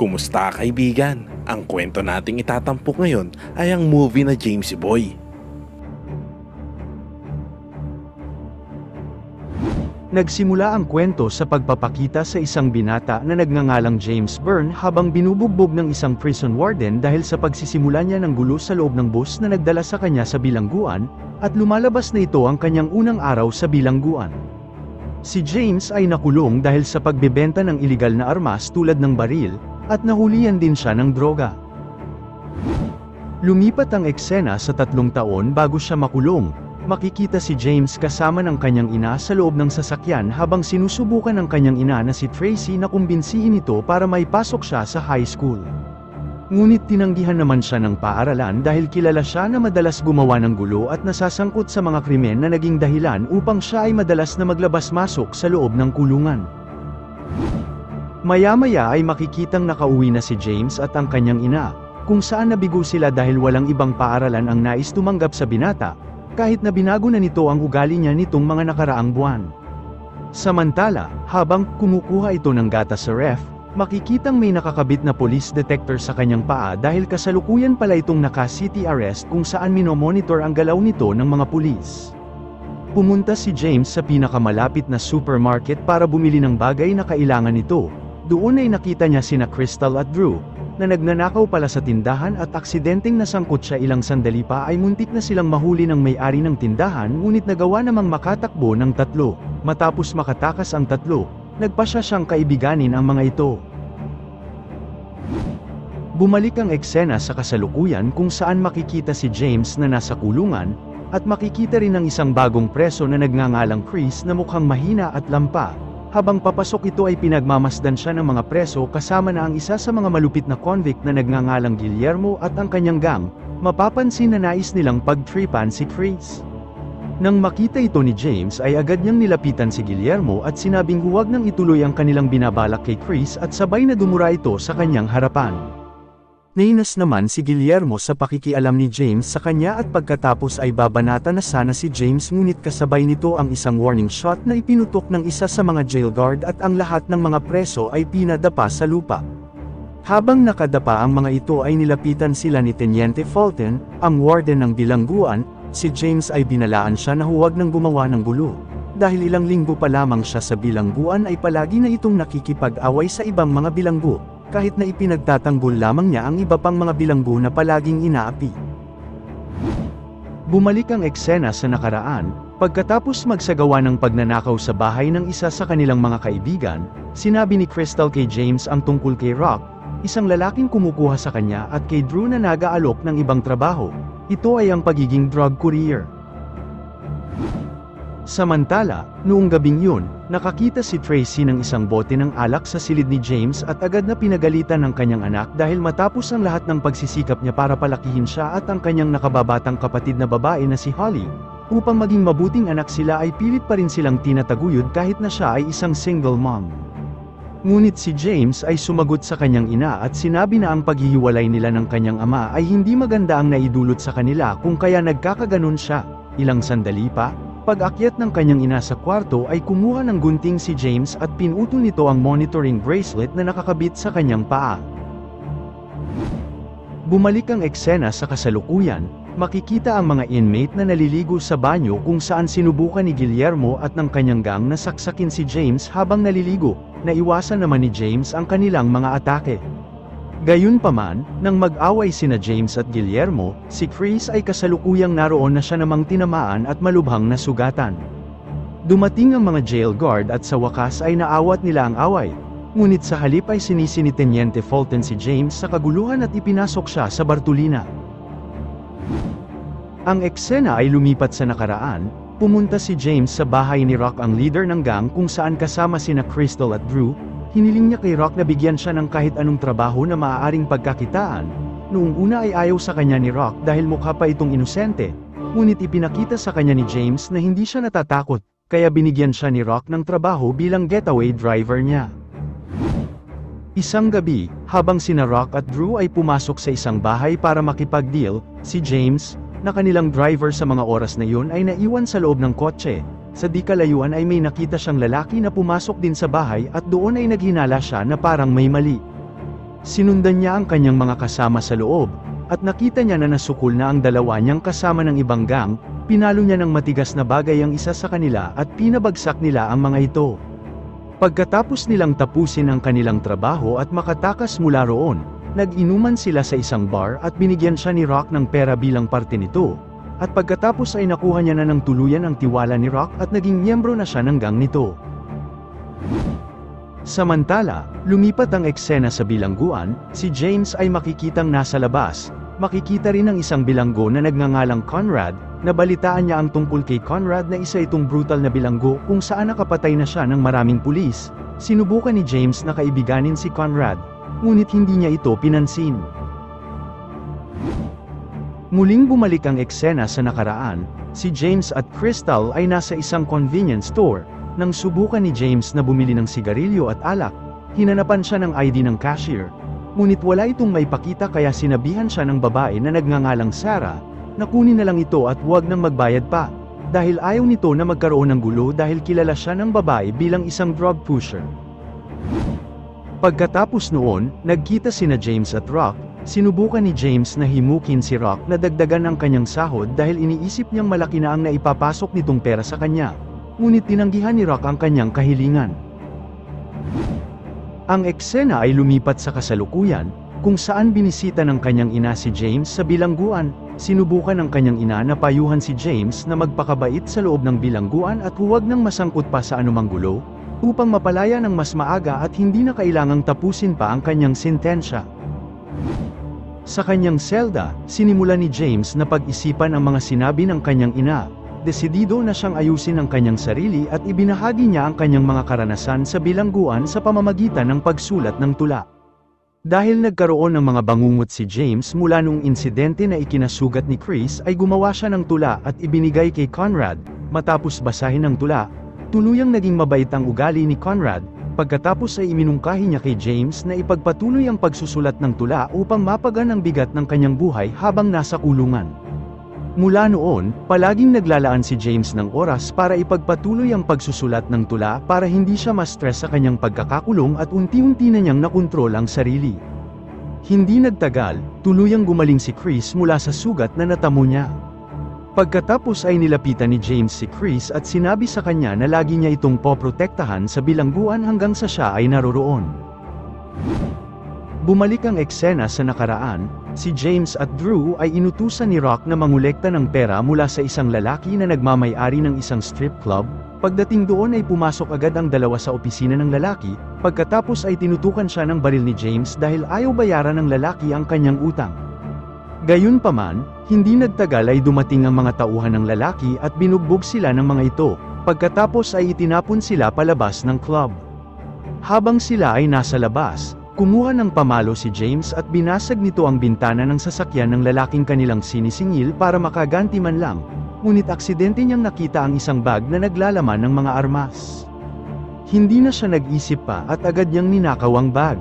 Kumusta kaibigan? Ang kwento nating itatampok ngayon ay ang movie na Jamesy Boy. Nagsimula ang kwento sa pagpapakita sa isang binata na nagngangalang James Byrne habang binubugbog ng isang prison warden dahil sa pagsisimula niya ng gulo sa loob ng bus na nagdala sa kanya sa bilangguan, at lumalabas na ito ang kanyang unang araw sa bilangguan. Si James ay nakulong dahil sa pagbebenta ng iligal na armas tulad ng baril, at nahulihan din siya ng droga. Lumipat ang eksena sa 3 taon bago siya makulong. Makikita si James kasama ng kanyang ina sa loob ng sasakyan habang sinusubukan ng kanyang ina na si Tracy na kumbinsihin ito para maipasok siya sa high school. Ngunit tinanggihan naman siya ng paaralan dahil kilala siya na madalas gumawa ng gulo at nasasangkot sa mga krimen na naging dahilan upang siya ay madalas na maglabas-masok sa loob ng kulungan. Maya-maya ay makikitang nakauwi na si James at ang kanyang ina, kung saan nabigo sila dahil walang ibang paaralan ang nais tumanggap sa binata, kahit na binago na nito ang ugali niya nitong mga nakaraang buwan. Samantala, habang kumukuha ito ng gatas sa ref, makikitang may nakakabit na police detector sa kanyang paa dahil kasalukuyan pala itong naka-city arrest kung saan minomonitor ang galaw nito ng mga pulis. Pumunta si James sa pinakamalapit na supermarket para bumili ng bagay na kailangan nito. Doon ay nakita niya sina Crystal at Drew, na nagnanakaw pala sa tindahan at aksidenteng nasangkot siya ilang sandali pa ay muntik na silang mahuli ng may-ari ng tindahan ngunit nagawa namang makatakbo ng 3. Matapos makatakas ang 3, nagpasya siyang kaibiganin ang mga ito. Bumalik ang eksena sa kasalukuyan kung saan makikita si James na nasa kulungan, at makikita rin ang isang bagong preso na nagngangalang Chris na mukhang mahina at lampa. Habang papasok ito ay pinagmamasdan siya ng mga preso kasama na ang isa sa mga malupit na convict na nagngangalang Guillermo at ang kanyang gang. Mapapansin na nais nilang pagtripan si Chris. Nang makita ito ni James ay agad niyang nilapitan si Guillermo at sinabing huwag nang ituloy ang kanilang binabalak kay Chris at sabay na dumura ito sa kanyang harapan. Nainas naman si Guillermo sa pakikialam ni James sa kanya at pagkatapos ay babanata na sana si James ngunit kasabay nito ang isang warning shot na ipinutok ng isa sa mga jail guard at ang lahat ng mga preso ay pinadapa sa lupa. Habang nakadapa ang mga ito ay nilapitan sila ni Teniente Fulton, ang warden ng bilangguan. Si James ay binalaan siya na huwag nang gumawa ng gulo. Dahil ilang linggo pa lamang siya sa bilangguan ay palagi na itong nakikipag-away sa ibang mga bilanggo, kahit na ipinagtatanggol lamang niya ang iba pang mga bilanggo na palaging inaapi. Bumalik ang eksena sa nakaraan, pagkatapos magsagawa ng pagnanakaw sa bahay ng isa sa kanilang mga kaibigan, sinabi ni Crystal kay James ang tungkol kay Rock, isang lalaking kumukuha sa kanya, at kay Drew na nag-aalok ng ibang trabaho. Ito ay ang pagiging drug courier. Samantala, noong gabing yun, nakakita si Tracy ng isang bote ng alak sa silid ni James at agad na pinagalitan ng kanyang anak dahil matapos ang lahat ng pagsisikap niya para palakihin siya at ang kanyang nakababatang kapatid na babae na si Holly, upang maging mabuting anak sila ay pilit pa rin silang tinataguyod kahit na siya ay isang single mom. Ngunit si James ay sumagot sa kanyang ina at sinabi na ang paghihiwalay nila ng kanyang ama ay hindi maganda ang naidulot sa kanila kung kaya nagkakaganon siya. Ilang sandali pa, pag-akyat ng kanyang ina sa kwarto ay kumuha ng gunting si James at pinutol nito ang monitoring bracelet na nakakabit sa kanyang paa. Bumalik ang eksena sa kasalukuyan, makikita ang mga inmate na naliligo sa banyo kung saan sinubukan ni Guillermo at ng kanyang gang na saksakin si James habang naliligo, naiwasan naman ni James ang kanilang mga atake. Gayunpaman, nang mag-away sina James at Guillermo, si Chris ay kasalukuyang naroon na siya namang tinamaan at malubhang nasugatan. Dumating ang mga jail guard at sa wakas ay naawat nila ang away. Ngunit sa halip ay sinisi ni Teniente Fulton si James sa kaguluhan at ipinasok siya sa Bartolina. Ang eksena ay lumipat sa nakaraan. Pumunta si James sa bahay ni Rock, ang leader ng gang, kung saan kasama sina Crystal at Drew. Hiniling niya kay Rock na bigyan siya ng kahit anong trabaho na maaaring pagkakitaan. Noong una ay ayaw sa kanya ni Rock dahil mukha pa itong inosente, ngunit ipinakita sa kanya ni James na hindi siya natatakot, kaya binigyan siya ni Rock ng trabaho bilang getaway driver niya. Isang gabi, habang sina Rock at Drew ay pumasok sa isang bahay para makipag-deal, si James, na kanilang driver sa mga oras na yun, ay naiwan sa loob ng kotse. Sa di kalayuan ay may nakita siyang lalaki na pumasok din sa bahay at doon ay naghinala siya na parang may mali. Sinundan niya ang kanyang mga kasama sa loob, at nakita niya na nasukol na ang dalawa niyang kasama ng ibang gang. Pinalo niya ng matigas na bagay ang isa sa kanila at pinabagsak nila ang mga ito. Pagkatapos nilang tapusin ang kanilang trabaho at makatakas mula roon, nag-inuman sila sa isang bar at binigyan siya ni Rock ng pera bilang parte nito. At pagkatapos ay nakuha niya na ng tuluyan ang tiwala ni Rock at naging miyembro na siya ng gang nito. Samantala, lumipat ang eksena sa bilangguan. Si James ay makikitang nasa labas. Makikita rin ang isang bilanggo na nagngangalang Conrad. Nabalitaan niya ang tungkol kay Conrad na isa itong brutal na bilanggo kung saan nakapatay na siya ng maraming pulis. Sinubukan ni James na kaibiganin si Conrad, ngunit hindi niya ito pinansin. Muling bumalik ang eksena sa nakaraan. Si James at Crystal ay nasa isang convenience store. Nang subukan ni James na bumili ng sigarilyo at alak, hinanapan siya ng ID ng cashier. Ngunit wala itong maipakita kaya sinabihan siya ng babae na nagngangalang Sarah, na kunin na lang ito at huwag nang magbayad pa, dahil ayaw nito na magkaroon ng gulo dahil kilala siya ng babae bilang isang drug pusher. Pagkatapos noon, nagkita sina James at Rock. Sinubukan ni James na himukin si Rock na dagdagan ang kanyang sahod dahil iniisip niyang malaki na ang naipapasok nitong pera sa kanya. Ngunit tinanggihan ni Rock ang kanyang kahilingan. Ang eksena ay lumipat sa kasalukuyan, kung saan binisita ng kanyang ina si James sa bilangguan. Sinubukan ng kanyang ina na payuhan si James na magpakabait sa loob ng bilangguan at huwag nang masangkot pa sa anumang gulo, upang mapalaya ng mas maaga at hindi na kailangang tapusin pa ang kanyang sentensya. Sa kanyang selda, sinimula ni James na pag-isipan ang mga sinabi ng kanyang ina. Desidido na siyang ayusin ang kanyang sarili at ibinahagi niya ang kanyang mga karanasan sa bilangguan sa pamamagitan ng pagsulat ng tula. Dahil nagkaroon ng mga bangungot si James mula nung insidente na ikinasugat ni Chris, ay gumawa siya ng tula at ibinigay kay Conrad. Matapos basahin ang tula, tuluyang naging mabait ang ugali ni Conrad. Pagkatapos ay iminungkahi niya kay James na ipagpatuloy ang pagsusulat ng tula upang mapagan ang bigat ng kanyang buhay habang nasa kulungan. Mula noon, palaging naglalaan si James ng oras para ipagpatuloy ang pagsusulat ng tula para hindi siya ma-stress sa kanyang pagkakakulong at unti-unti na niyang nakontrol ang sarili. Hindi nagtagal, tuluyang gumaling si Chris mula sa sugat na natamo niya. Pagkatapos ay nilapitan ni James si Chris at sinabi sa kanya na lagi niya itong poprotektahan sa bilangguan hanggang sa siya ay naroroon. Bumalik ang eksena sa nakaraan. Si James at Drew ay inutusan ni Rock na mangolekta ng pera mula sa isang lalaki na nagmamay-ari ng isang strip club. Pagdating doon ay pumasok agad ang dalawa sa opisina ng lalaki, pagkatapos ay tinutukan siya ng baril ni James dahil ayaw bayaran ng lalaki ang kanyang utang. Gayunpaman, hindi nagtagal ay dumating ang mga tauhan ng lalaki at binugbog sila ng mga ito, pagkatapos ay itinapon sila palabas ng club. Habang sila ay nasa labas, kumuha ng pamalo si James at binasag nito ang bintana ng sasakyan ng lalaking kanilang sinisingil para makaganti man lang, ngunit aksidente niyang nakita ang isang bag na naglalaman ng mga armas. Hindi na siya nag-isip pa at agad niyang ninakaw ang bag.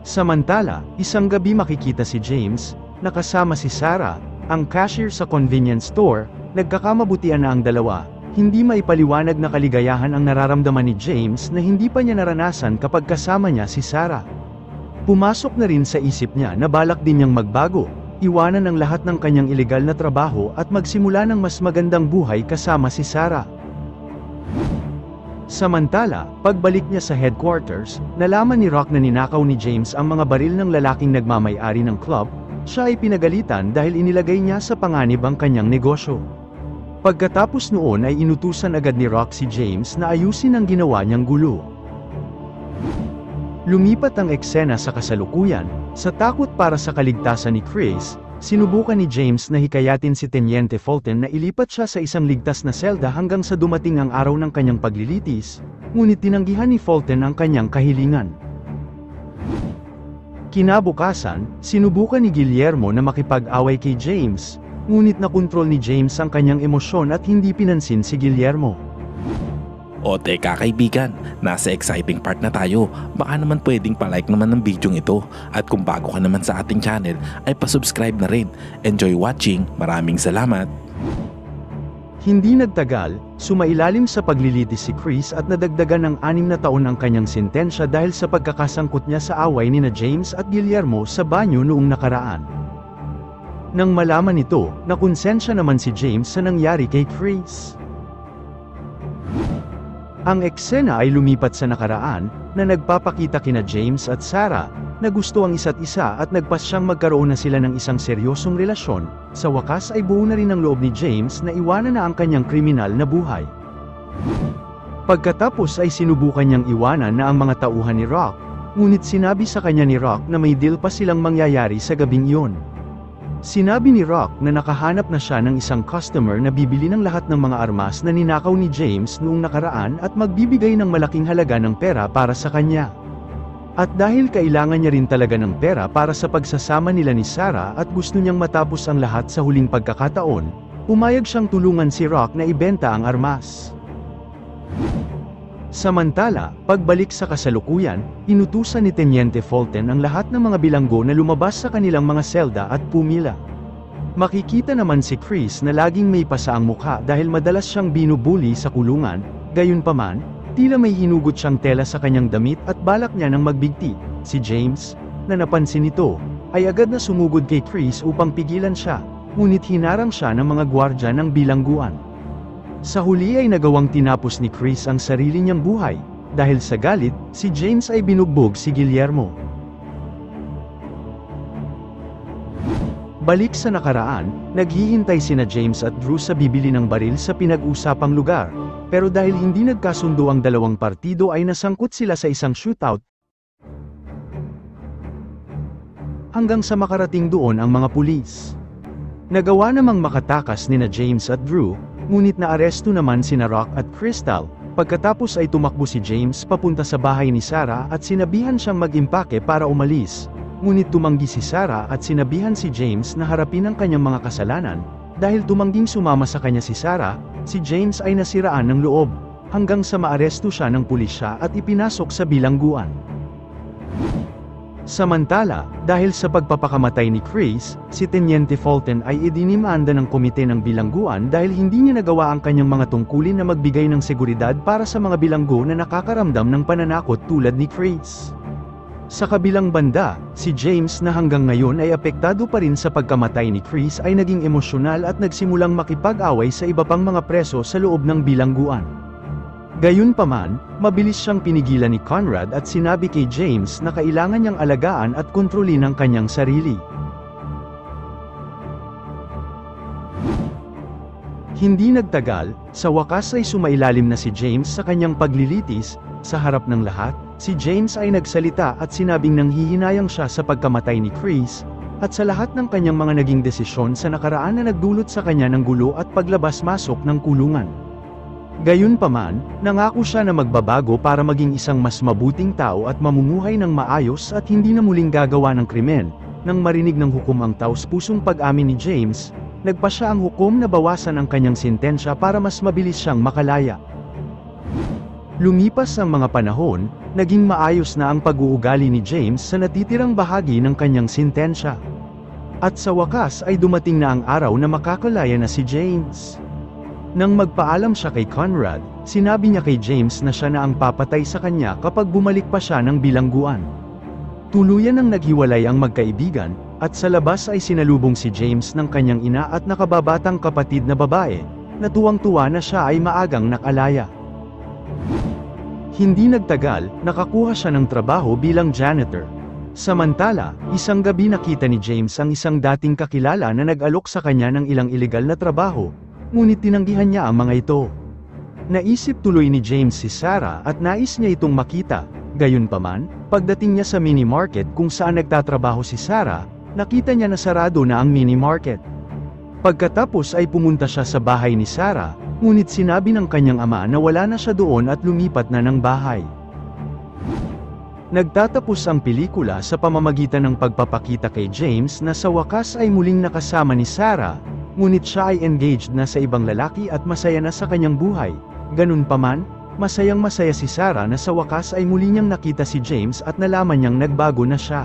Samantala, isang gabi makikita si James, nakasama si Sarah, ang cashier sa convenience store. Nagkakamabutian na ang dalawa. Hindi maipaliwanag na kaligayahan ang nararamdaman ni James na hindi pa niya naranasan kapag kasama niya si Sarah. Pumasok na rin sa isip niya na balak din niyang magbago, iwanan ang lahat ng kanyang ilegal na trabaho at magsimula ng mas magandang buhay kasama si Sarah. Samantala, pagbalik niya sa headquarters, nalaman ni Rock na ninakaw ni James ang mga baril ng lalaking nagmamay-ari ng club. Siya ay pinagalitan dahil inilagay niya sa panganib ang kanyang negosyo. Pagkatapos noon ay inutusan agad ni Rock si James na ayusin ang ginawa niyang gulo. Lumipat ang eksena sa kasalukuyan. Sa takot para sa kaligtasan ni Chris, sinubukan ni James na hikayatin si Teniente Fulton na ilipat siya sa isang ligtas na selda hanggang sa dumating ang araw ng kanyang paglilitis, ngunit tinanggihan ni Fulton ang kanyang kahilingan. Kinabukasan, sinubukan ni Guillermo na makipag-away kay James, ngunit nakontrol ni James ang kanyang emosyon at hindi pinansin si Guillermo. O teka kaibigan, nasa exciting part na tayo. Baka naman pwedeng palike naman ng video ito. At kung bago ka naman sa ating channel, ay pasubscribe na rin. Enjoy watching, maraming salamat. Hindi nagtagal, sumailalim sa paglilitis si Chris at nadagdagan ng 6 na taon ang kanyang sentensya dahil sa pagkakasangkot niya sa away nina James at Guillermo sa banyo noong nakaraan. Nang malaman ito, nakonsensya naman si James sa nangyari kay Chris. Ang eksena ay lumipat sa nakaraan, na nagpapakita kina James at Sarah, na gusto ang isa't isa at nagpasyang magkaroon na sila ng isang seryosong relasyon. Sa wakas ay buo na rin ang loob ni James na iwanan na ang kanyang kriminal na buhay. Pagkatapos ay sinubukan niyang iwanan na ang mga tauhan ni Rock, ngunit sinabi sa kanya ni Rock na may deal pa silang mangyayari sa gabing iyon. Sinabi ni Rock na nakahanap na siya ng isang customer na bibili ng lahat ng mga armas na ninakaw ni James noong nakaraan at magbibigay ng malaking halaga ng pera para sa kanya. At dahil kailangan niya rin talaga ng pera para sa pagsasama nila ni Sarah at gusto niyang matapos ang lahat sa huling pagkakataon, umayag siyang tulungan si Rock na ibenta ang armas. Samantala, pagbalik sa kasalukuyan, inutusan ni Teniente Fulton ang lahat ng mga bilanggo na lumabas sa kanilang mga selda at pumila. Makikita naman si Chris na laging may pasa ang mukha dahil madalas siyang binubuli sa kulungan, gayunpaman, tila may hinugot siyang tela sa kanyang damit at balak niya ng magbigti. Si James, na napansin nito, ay agad na sumugod kay Chris upang pigilan siya, ngunit hinarang siya ng mga gwardya ng bilangguan. Sa huli ay nagawang tinapos ni Chris ang sarili niyang buhay, dahil sa galit, si James ay binugbog si Guillermo. Balik sa nakaraan, naghihintay sina James at Drew sa bibili ng baril sa pinag-usapang lugar, pero dahil hindi nagkasundo ang dalawang partido ay nasangkot sila sa isang shootout. Hanggang sa makarating doon ang mga pulis. Nagawa namang makatakas nina James at Drew, ngunit naaresto naman sina Rock at Crystal. Pagkatapos ay tumakbo si James papunta sa bahay ni Sarah at sinabihan siyang mag-impake para umalis. Ngunit tumanggi si Sarah at sinabihan si James na harapin ang kanyang mga kasalanan. Dahil tumangging sumama sa kanya si Sarah, si James ay nasiraan ng loob, hanggang sa maaresto siya ng pulisya at ipinasok sa bilangguan. Samantala, dahil sa pagpapakamatay ni Chris, si Teniente Fulton ay idinimanda ng komite ng bilangguan dahil hindi niya nagawa ang kanyang mga tungkulin na magbigay ng seguridad para sa mga bilanggo na nakakaramdam ng pananakot tulad ni Chris. Sa kabilang banda, si James na hanggang ngayon ay apektado pa rin sa pagkamatay ni Chris ay naging emosyonal at nagsimulang makipag-away sa iba pang mga preso sa loob ng bilangguan. Gayunpaman, mabilis siyang pinigilan ni Conrad at sinabi kay James na kailangan niyang alagaan at kontrolin ang kanyang sarili. Hindi nagtagal, sa wakas ay sumailalim na si James sa kanyang paglilitis. Sa harap ng lahat, si James ay nagsalita at sinabing nanghihinayang siya sa pagkamatay ni Chris, at sa lahat ng kanyang mga naging desisyon sa nakaraan na nagdulot sa kanya ng gulo at paglabas-masok ng kulungan. Gayunpaman, nangako siya na magbabago para maging isang mas mabuting tao at mamumuhay ng maayos at hindi na muling gagawa ng krimen. Nang marinig ng hukom ang taos-pusong pag-amin ni James, nagpa siya ang hukom na bawasan ang kanyang sentensya para mas mabilis siyang makalaya. Lumipas ang mga panahon, naging maayos na ang pag-uugali ni James sa natitirang bahagi ng kanyang sentensya. At sa wakas ay dumating na ang araw na makakalaya na si James. Nang magpaalam siya kay Conrad, sinabi niya kay James na siya na ang papatay sa kanya kapag bumalik pa siya ng bilangguan. Tuluyan ang naghiwalay ang magkaibigan, at sa labas ay sinalubong si James ng kanyang ina at nakababatang kapatid na babae, na tuwang-tuwa na siya ay maagang nakalaya. Hindi nagtagal, nakakuha siya ng trabaho bilang janitor. Samantala, isang gabi nakita ni James ang isang dating kakilala na nag-alok sa kanya ng ilang ilegal na trabaho, ngunit tinanggihan niya ang mga ito. Naisip tuloy ni James si Sarah at nais niya itong makita. Gayunpaman, pagdating niya sa mini-market kung saan nagtatrabaho si Sarah, nakita niya na sarado na ang mini-market. Pagkatapos ay pumunta siya sa bahay ni Sarah, ngunit sinabi ng kanyang ama na wala na siya doon at lumipat na ng bahay. Nagtatapos ang pelikula sa pamamagitan ng pagpapakita kay James na sa wakas ay muling nakasama ni Sarah, ngunit siya ay engaged na sa ibang lalaki at masaya na sa kanyang buhay. Ganunpaman, masayang-masaya si Sarah na sa wakas ay muli niyang nakita si James at nalaman niyang nagbago na siya.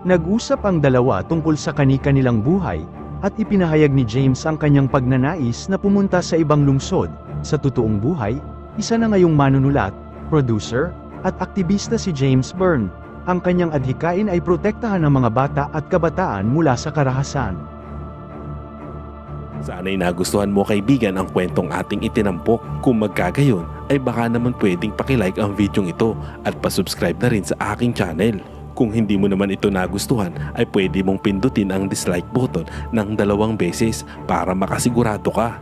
Nag-usap ang dalawa tungkol sa kani-kanilang buhay, At ipinahayag ni James ang kanyang pagnanais na pumunta sa ibang lungsod. Sa totoong buhay, isa na ngayong manunulat, producer, at aktivista si James Byrne. Ang kanyang adhikain ay protektahan ang mga bata at kabataan mula sa karahasan. Sana'y nagustuhan mo kaibigan ang kwentong ating itinampok. Kung magkagayon ay baka naman pwedeng pakilike ang video ito at pasubscribe na rin sa aking channel. Kung hindi mo naman ito nagustuhan ay pwede mong pindutin ang dislike button ng 2 beses para makasigurado ka.